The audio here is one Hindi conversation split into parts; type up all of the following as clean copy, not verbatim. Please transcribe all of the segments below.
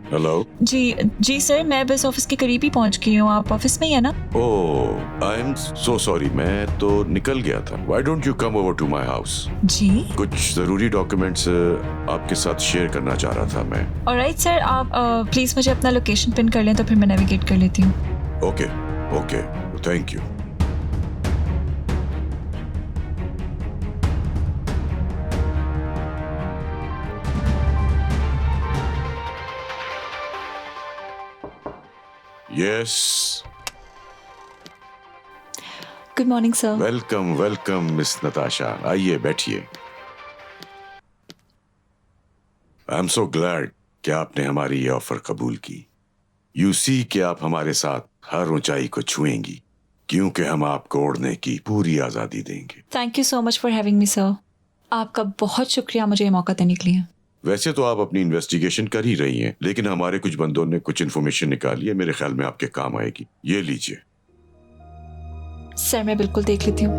हेलो। जी जी सर, मैं बस ऑफिस के करीब ही पहुंच गई हूँ। आप ऑफिस में ही है ना? ओह, आई एम सो सॉरी, मैं तो निकल गया था। Why don't you come over to my house? जी कुछ जरूरी डॉक्यूमेंट्स आपके साथ शेयर करना चाह रहा था मैं। ऑलराइट सर, आप प्लीज मुझे अपना लोकेशन पिन कर लें तो फिर मैं नेविगेट कर लेती हूँ। Okay okay, thank you. Yes, good morning sir. Welcome welcome miss Natasha, आइए बैठिए। आई एम सो ग्लैड कि आपने हमारी ये ऑफर कबूल की। यू सी कि आप हमारे साथ हर ऊंचाई को छुएंगी, क्योंकि हम आपको उड़ने की पूरी आजादी देंगे। Thank you so much for having me sir. आपका बहुत शुक्रिया मुझे ये मौका देने के लिए। वैसे तो आप अपनी इन्वेस्टिगेशन कर ही रही हैं, लेकिन हमारे कुछ बंदों ने कुछ इन्फॉर्मेशन निकाली है, मेरे ख्याल में आपके काम आएगी। ये लीजिए। सर मैं बिल्कुल देख लेती हूँ।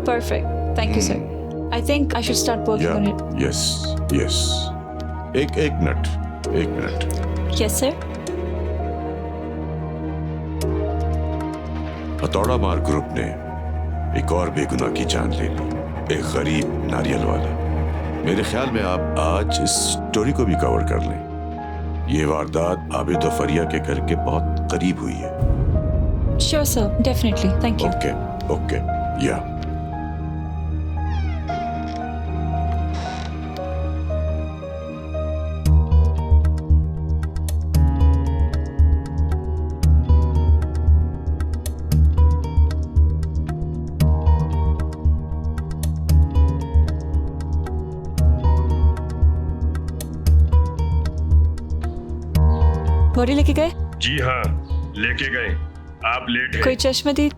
Perfect, thank you sir. I think I should start working on it. Yes yes, एक मिनट। Yes sir. हथौड़ा मार ग्रुप ने एक और बेगुनाह की जान ले ली, एक गरीब नारियल वाला। मेरे ख्याल में आप आज इस स्टोरी को भी कवर कर लें। ये वारदात आबिद और फरिया के घर के बहुत करीब हुई है। Sure sir, definitely, thank you. Okay okay, या बॉडी लेके गए? जी हाँ, लेके गए। आप लेट कोई हैं। चश्मदीद?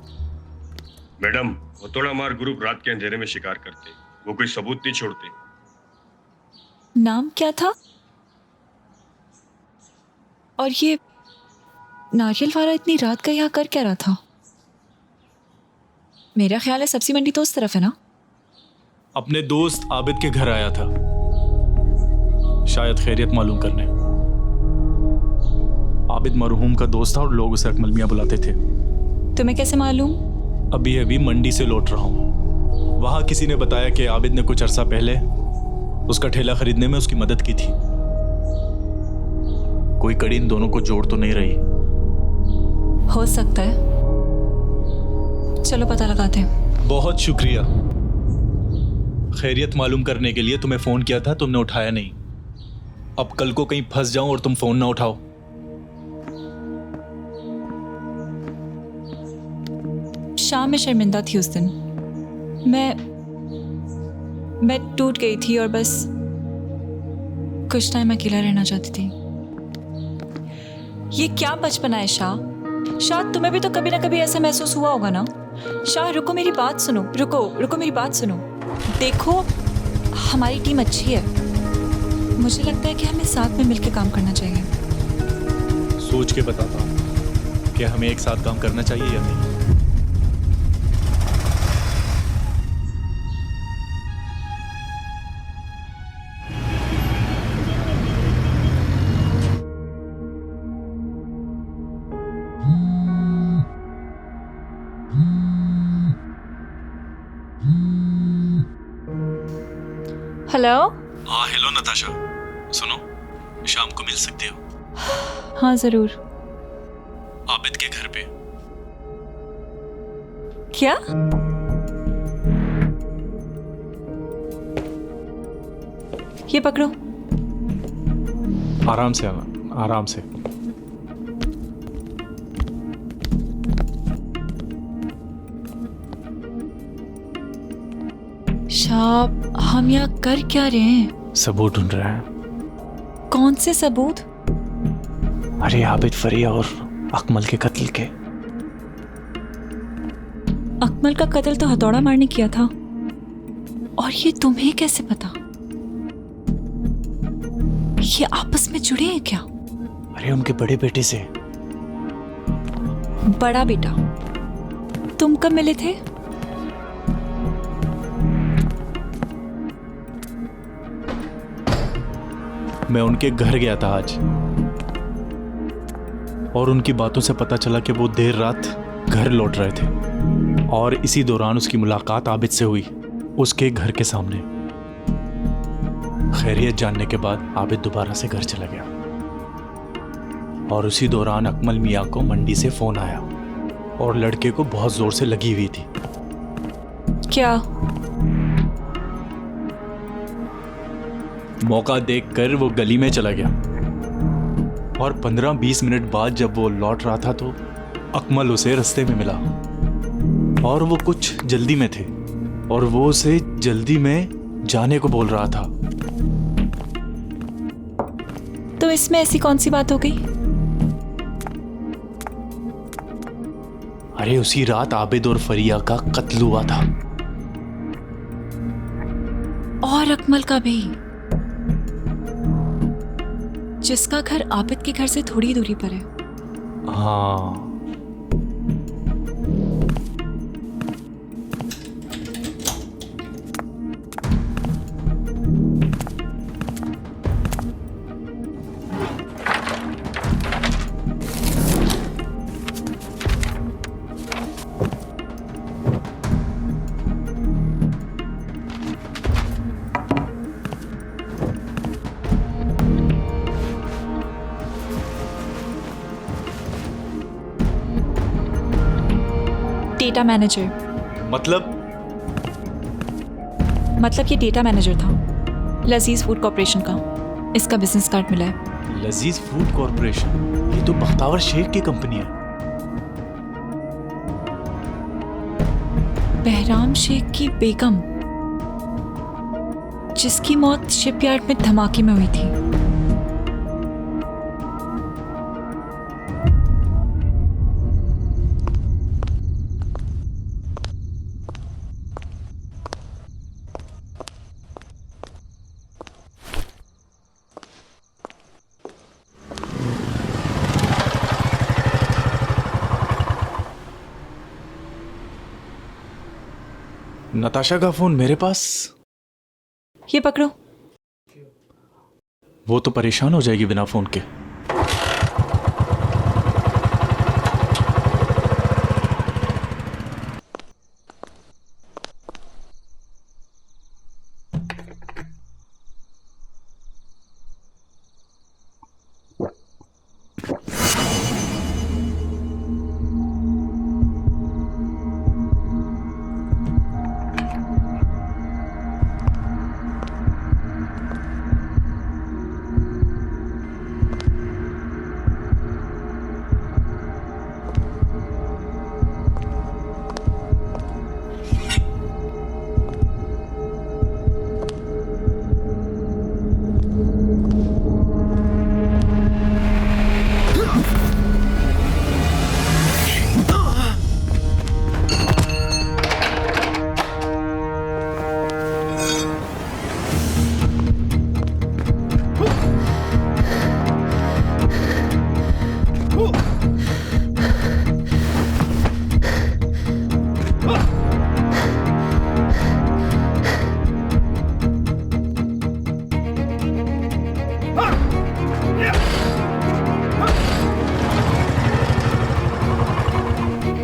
मैडम, हथौड़ा मार ग्रुप रात के अंधेरे में शिकार करते, वो कोई सबूत नहीं छोड़ते। नाम क्या था? और ये नारियल वाला इतनी रात का यहाँ कर क्या रहा था? मेरा ख्याल है सब्जी मंडी तो उस तरफ है ना? अपने दोस्त आबिद के घर आया था, शायद खैरियत मालूम करने। आबिद मरहूम का दोस्त था और लोग उसे अकमल मियां बुलाते थे। तुम्हें कैसे मालूम? अभी मंडी से लौट रहा हूँ। वहां किसी ने बताया कि आबिद ने कुछ अरसा पहले उसका ठेला खरीदने में उसकी मदद की थी। कोई कड़ी इन दोनों को जोड़ तो नहीं रही। हो सकता है, चलो पता लगाते हैं। बहुत शुक्रिया। खैरियत मालूम करने के लिए तुम्हें फोन किया था, तुमने उठाया नहीं। अब कल को कहीं फंस जाऊं और तुम फोन ना उठाओ। शाम में शर्मिंदा थी उस दिन। मैं टूट गई थी और बस कुछ टाइम अकेला रहना चाहती थी। ये क्या बचपना है शाह, तुम्हें भी तो कभी ना कभी ऐसा महसूस हुआ होगा ना? शाह रुको, मेरी बात सुनो। रुको मेरी बात सुनो। देखो, हमारी टीम अच्छी है। मुझे लगता है कि हमें साथ में मिलकर काम करना चाहिए। सोच के बताता हूँ कि हमें एक साथ काम करना चाहिए या नहीं। हेलो। हाँ हेलो नताशा, सुनो, शाम को मिल सकते हो? हाँ जरूर। आबिद के घर पे। क्या? ये पकड़ो। आराम से आना, आराम से। शाह, हम यहाँ कर क्या रहे हैं? सबूत ढूंढ रहे हैं। कौन से सबूत? अरे आबिद, फरिया और अकमल के कत्ल के। अकमल का कत्ल तो हथौड़ा मारने किया था, और ये तुम्हें कैसे पता? ये आपस में जुड़े हैं क्या? अरे उनके बड़े बेटे से। बड़ा बेटा? तुम कब मिले थे? मैं उनके घर गया था आज, और उनकी बातों से पता चला कि वो देर रात घर लौट रहे थे, और इसी दौरान उसकी मुलाकात आबिद से हुई उसके घर के सामने। खैरियत जानने के बाद आबिद दोबारा से घर चला गया, और उसी दौरान अकमल मियाँ को मंडी से फोन आया और लड़के को बहुत जोर से लगी हुई थी। क्या? मौका देखकर वो गली में चला गया, और 15-20 मिनट बाद जब वो लौट रहा था तो अकमल उसे रास्ते में मिला, और वो कुछ जल्दी में थे, और वो उसे जल्दी में जाने को बोल रहा था। तो इसमें ऐसी कौन सी बात हो गई? अरे उसी रात आबिद और फरिया का कत्ल हुआ था। और अकमल का भी, जिसका घर आबिद के घर से थोड़ी दूरी पर है। हाँ, डेटा मैनेजर। मतलब ये डेटा मैनेजर था लजीज फूड कॉर्पोरेशन का। इसका बिजनेस कार्ड मिला है। लजीज फूड कॉर्पोरेशन, ये तो बख्तावर शेख की कंपनी है। बहराम शेख की बेगम, जिसकी मौत शिपयार्ड में धमाके में हुई थी। नताशा का फोन मेरे पास। ये पकड़ो। वो तो परेशान हो जाएगी बिना फोन के।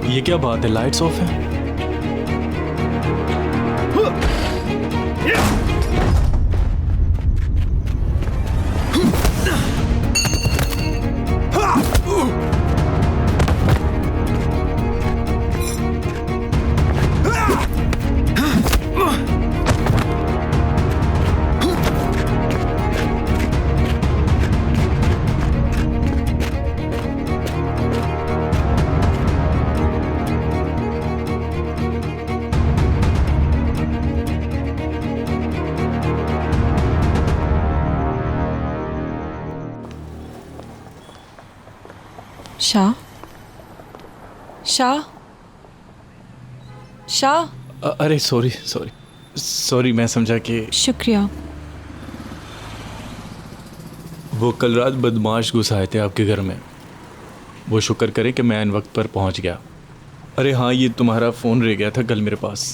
ये क्या बात है, लाइट्स ऑफ है। शाह, शाह, शाह। अरे सॉरी, मैं समझा कि शुक्रिया। वो कल रात बदमाश घुस आए थे आपके घर में। वो शुक्र करे कि मैं इन वक्त पर पहुंच गया। अरे हाँ, ये तुम्हारा फ़ोन रह गया था कल मेरे पास,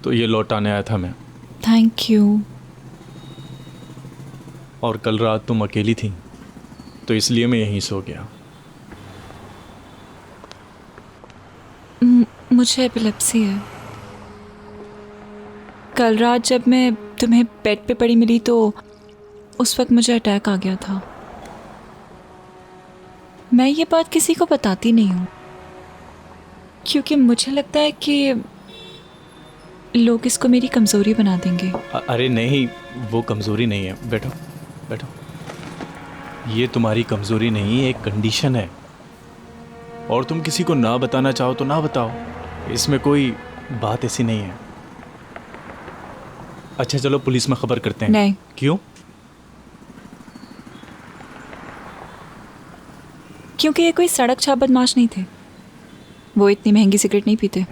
तो ये लौटाने आया था मैं। Thank you. और कल रात तुम अकेली थी, तो इसलिए मैं यहीं सो गया। मुझे एपिलेप्सी है। कल रात जब मैं तुम्हें बेड पे पड़ी मिली तो उस वक्त मुझे अटैक आ गया था। मैं ये बात किसी को बताती नहीं हूँ क्योंकि मुझे लगता है कि लोग इसको मेरी कमज़ोरी बना देंगे। अरे नहीं, वो कमज़ोरी नहीं है। बैठो बैठो। ये तुम्हारी कमज़ोरी नहीं, एक कंडीशन है, और तुम किसी को ना बताना चाहो तो ना बताओ, इसमें कोई बात ऐसी नहीं है। अच्छा चलो पुलिस में खबर करते हैं। नहीं। क्यों? क्योंकि ये कोई सड़क छाप बदमाश नहीं थे। वो इतनी महंगी सिगरेट नहीं पीते,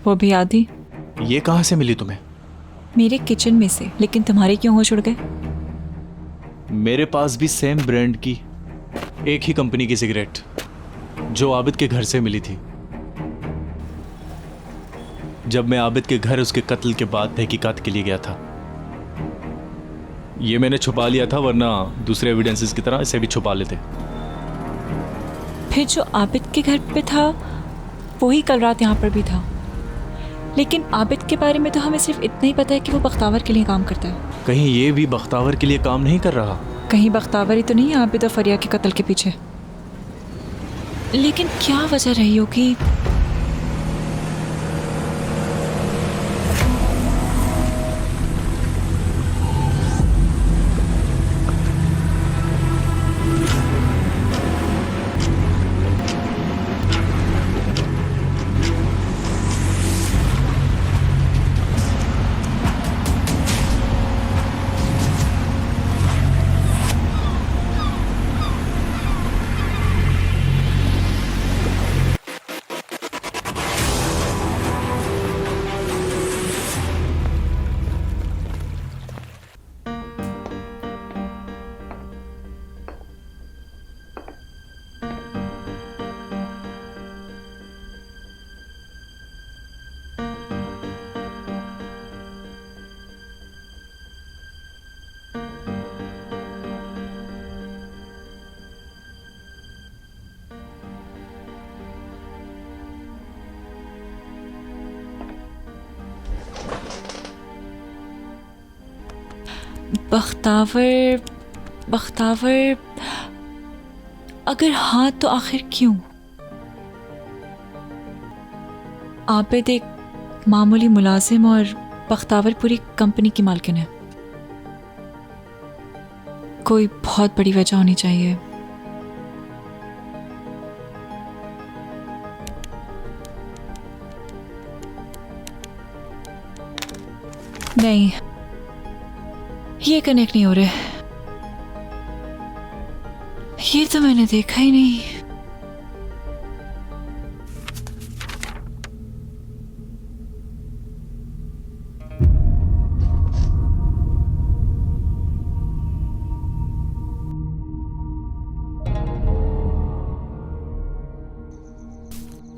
वो भी आधी। ये कहाँ से मिली तुम्हें? मेरे किचन में से। लेकिन तुम्हारे क्यों होश उड़ गए? मेरे पास भी सेम ब्रांड की, एक ही कंपनी की सिगरेट जो आबिद के घर से मिली थी। जब मैं आबिद के घर उसके कत्ल के बाद तहकीकात के लिए गया था। ये मैंने छुपा लिया था, वरना दूसरे एविडेंसेस की तरह इसे भी छुपा लेते। फिर जो आबिद के घर पे था वही कल रात यहाँ पर भी था। लेकिन आबिद के बारे में तो हमें सिर्फ इतना ही पता है कि वो बख्तावर के लिए काम करता है। कहीं ये भी बख्तावर के लिए काम नहीं कर रहा? कहीं बख्तावर ही तो नहीं है आबिद और फरिया के कत्ल के पीछे। लेकिन क्या वजह रही होगी? बख्तावर अगर हाँ तो आखिर क्यों? आबिद एक मामूली मुलाजिम और बख्तावर पूरी कंपनी की मालकिन है। कोई बहुत बड़ी वजह होनी चाहिए। नहीं, ये कनेक्ट नहीं हो रहे। ये तो मैंने देखा ही नहीं।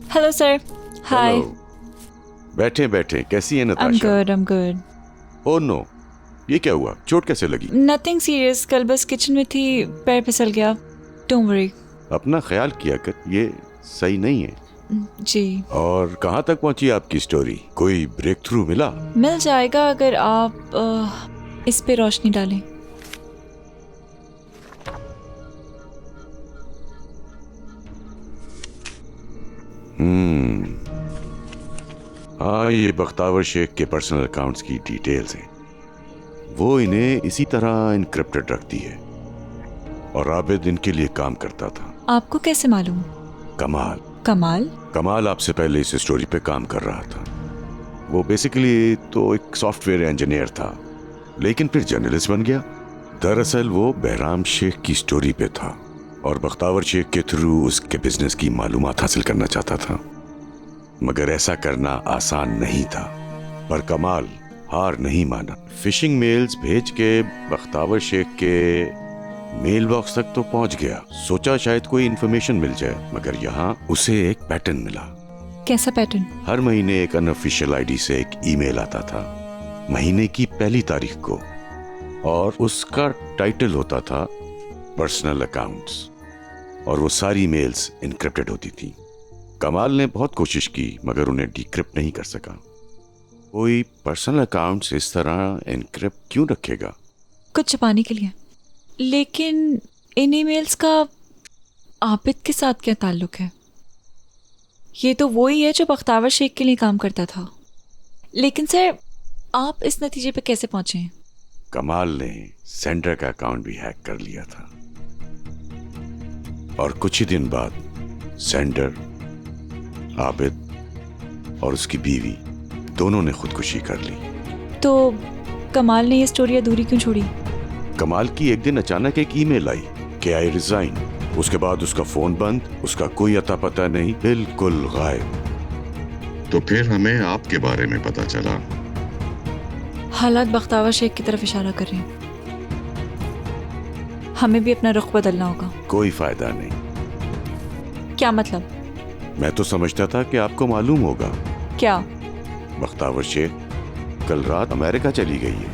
Hello sir. हाय। हेलो। बैठे बैठे कैसी है I'm Natasha? good, I'm good. Oh no, ये क्या हुआ? चोट कैसे लगी? Nothing serious. कल बस किचन में थी, पैर फिसल गया। Don't worry. अपना ख्याल किया कर, ये सही नहीं है। जी। और कहाँ तक पहुंची आपकी स्टोरी? कोई ब्रेक थ्रू मिला? मिल जाएगा अगर आप इस पे रोशनी डालें। हाँ, ये बख्तावर शेख के पर्सनल अकाउंट्स की डिटेल्स हैं। वो इन्हें इसी तरह इनक्रिप्टेड रखती है और आबिद इनके लिए काम करता था। आपको कैसे मालूम? कमाल। कमाल? कमाल आपसे पहले इस स्टोरी पे काम कर रहा था। वो बेसिकली तो एक सॉफ्टवेयर इंजीनियर था, लेकिन फिर जर्नलिस्ट बन गया। दरअसल वो बहराम शेख की स्टोरी पे था और बख्तावर शेख के थ्रू उसके बिजनेस की मालूमात हासिल करना चाहता था। मगर ऐसा करना आसान नहीं था, पर कमाल हार नहीं माना। फिशिंग मेल्स भेज के बख्तावर शेख के मेल बॉक्स तक तो पहुंच गया। सोचा शायद कोई इन्फॉर्मेशन मिल जाए, मगर यहाँ उसे एक पैटर्न मिला। कैसा पैटर्न? हर महीने एक अनऑफिशियल आईडी से एक ईमेल आता था। महीने की पहली तारीख को और उसका टाइटल होता था पर्सनल अकाउंट्स, और वो सारी मेल्स इनक्रिप्टेड होती थी। कमाल ने बहुत कोशिश की मगर उन्हें डिक्रिप्ट नहीं कर सका। कोई पर्सनल अकाउंट्स इस तरह इनक्रिप्ट क्यों रखेगा? कुछ छुपाने के लिए। लेकिन इन ईमेल्स का आबिद के साथ क्या ताल्लुक है? ये तो वही है जो बख्तावर शेख के लिए काम करता था। लेकिन सर, आप इस नतीजे पे कैसे पहुंचे हैं? कमाल ने सेंडर का अकाउंट भी हैक कर लिया था, और कुछ ही दिन बाद सेंडर, आबिद और उसकी बीवी दोनों ने खुदकुशी कर ली। तो कमाल ने ये स्टोरी अधूरी क्यों छोड़ी? कमाल की एक दिन अचानक एक ईमेल आई कि आई रिजाइन। उसके बाद उसका फोन बंद, उसका कोई अता पता नहीं, बिल्कुल गायब। तो फिर हमें आपके बारे में पता चला। हालात बख्तावर शेख की तरफ इशारा कर रहे हैं। हमें भी अपना रुख बदलना होगा। कोई फायदा नहीं। क्या मतलब? मैं तो समझता था कि आपको मालूम होगा। क्या? बख्तावर शेख कल रात अमेरिका चली गई है।